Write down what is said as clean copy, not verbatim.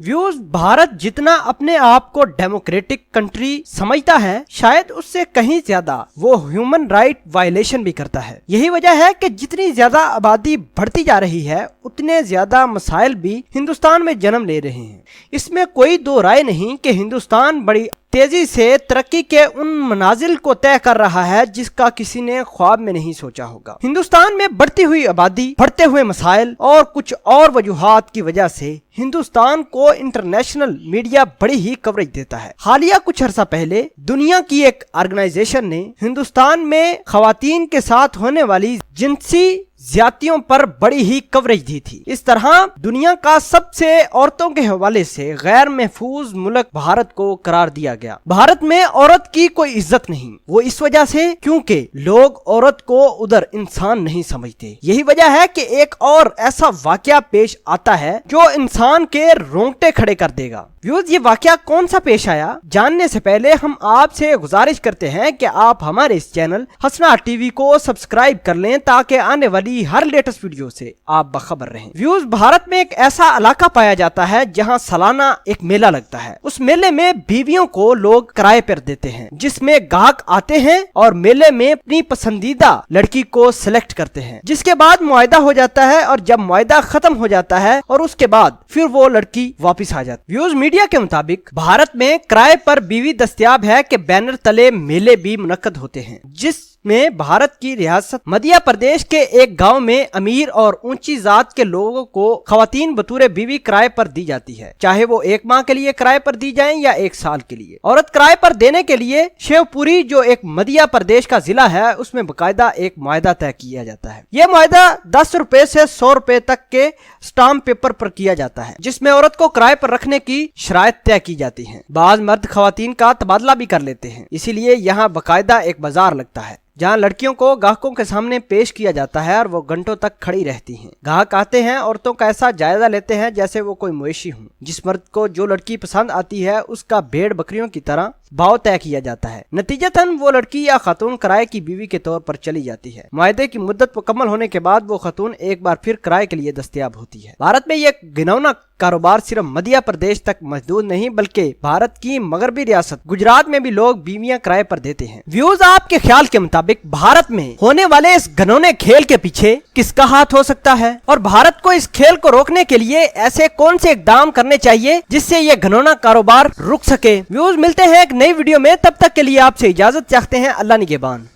Views Bharat जितना अपने आप को डेमोक्रेटिक कंट्री समझता है, शायद उससे कहीं ज्यादा वो ह्यूमन राइट वायलेशन भी करता है। यही वजह है कि जितनी ज्यादा आबादी बढ़ती जा रही है, उतने ज्यादा मसाइल भी हिंदुस्तान में जन्म ले रहे हैं। इसमें कोई दो राय नहीं कि हिंदुस्तान बड़ी तेजी से तरक्की के उन मनाजिल को तय कर रहा है जिसका किसी ने ख्वाब में नहीं सोचा होगा। हिंदुस्तान में बढ़ती हुई आबादी, बढ़ते हुए मसाइल और कुछ और वजूहात की वजह से हिंदुस्तान को इंटरनेशनल मीडिया बड़ी ही कवरेज देता है। हालिया कुछ अर्सा पहले दुनिया की एक ऑर्गेनाइजेशन ने हिंदुस्तान में खवातीन के साथ होने वाली जिनसी ज्यादतियों पर बड़ी ही कवरेज दी थी। इस तरह दुनिया का सबसे औरतों के हवाले से गैर महफूज मुल्क भारत को करार दिया गया। भारत में औरत की कोई इज्जत नहीं, वो इस वजह से क्योंकि लोग औरत को उधर इंसान नहीं समझते। यही वजह है कि एक और ऐसा वाकया पेश आता है जो इंसान के रोंगटे खड़े कर देगा। व्यूज, ये वाकया कौन सा पेश आया, जानने से पहले हम आपसे गुजारिश करते हैं कि आप हमारे इस चैनल हसना टीवी को सब्सक्राइब कर लें ताकि आने वाली हर लेटेस्ट वीडियो से आप बखबर रहें। व्यूज, भारत में एक ऐसा इलाका पाया जाता है जहां सालाना एक मेला लगता है। उस मेले में बीवियों को लोग किराए पर देते हैं, जिसमें गाहक आते हैं और मेले में अपनी पसंदीदा लड़की को सिलेक्ट करते हैं, जिसके बाद मुआयदा हो जाता है। और जब मुआयदा खत्म हो जाता है और उसके बाद फिर वो लड़की वापिस आ जाती है। व्यूज, मीडिया के मुताबिक भारत में किराए पर बीवी दस्तयाब है के बैनर तले मेले भी मुनक्कद होते हैं, जिसमें भारत की रियासत मध्य प्रदेश के एक गांव में अमीर और ऊंची जात के लोगों को खवातीन बतूरे बीवी किराए पर दी जाती है, चाहे वो 1 माह के लिए किराए पर दी जाए या 1 साल के लिए। औरत किराए पर देने के लिए शिवपुरी जो एक मध्य प्रदेश का जिला है, उसमें बकायदा एक मुआयदा तय किया जाता है। यह मुआयदा 10 रुपए से 100 रुपए तक के स्टाम्प पेपर पर किया जाता है, जिसमें औरत को किराए पर रखने की शराइत तय की जाती है। बाज मर्द खवातीन का तबादला भी कर लेते हैं, इसीलिए यहाँ बकायदा एक बाजार लगता है जहाँ लड़कियों को ग्राहकों के सामने पेश किया जाता है और वो घंटों तक खड़ी रहती हैं। ग्राहक आते हैं, औरतों का ऐसा जायजा लेते हैं जैसे वो कोई मवेशी हो। जिस मर्द को जो लड़की पसंद आती है उसका भेड़ बकरियों की तरह भाव तय किया जाता है। नतीजतन वो लड़की या खातून किराए की बीवी के तौर पर चली जाती है। मुआहदे की मुद्दत मुकम्मल होने के बाद वो खातून एक बार फिर किराए के लिए दस्तयाब होती है। भारत में ये घिनौना कारोबार सिर्फ मध्य प्रदेश तक महदूद नहीं, बल्कि भारत की मगरबी रियासत गुजरात में भी लोग बीवियां किराए पर देते हैं। व्यूज, आपके ख्याल के मुताबिक भारत में होने वाले इस घिनौने खेल के पीछे किसका हाथ हो सकता है, और भारत को इस खेल को रोकने के लिए ऐसे कौन से इकदाम करने चाहिए जिससे ये घिनौना कारोबार रुक सके। व्यूज, मिलते हैं एक नई वीडियो में, तब तक के लिए आपसे इजाजत चाहते हैं। अल्लाह निगहबान।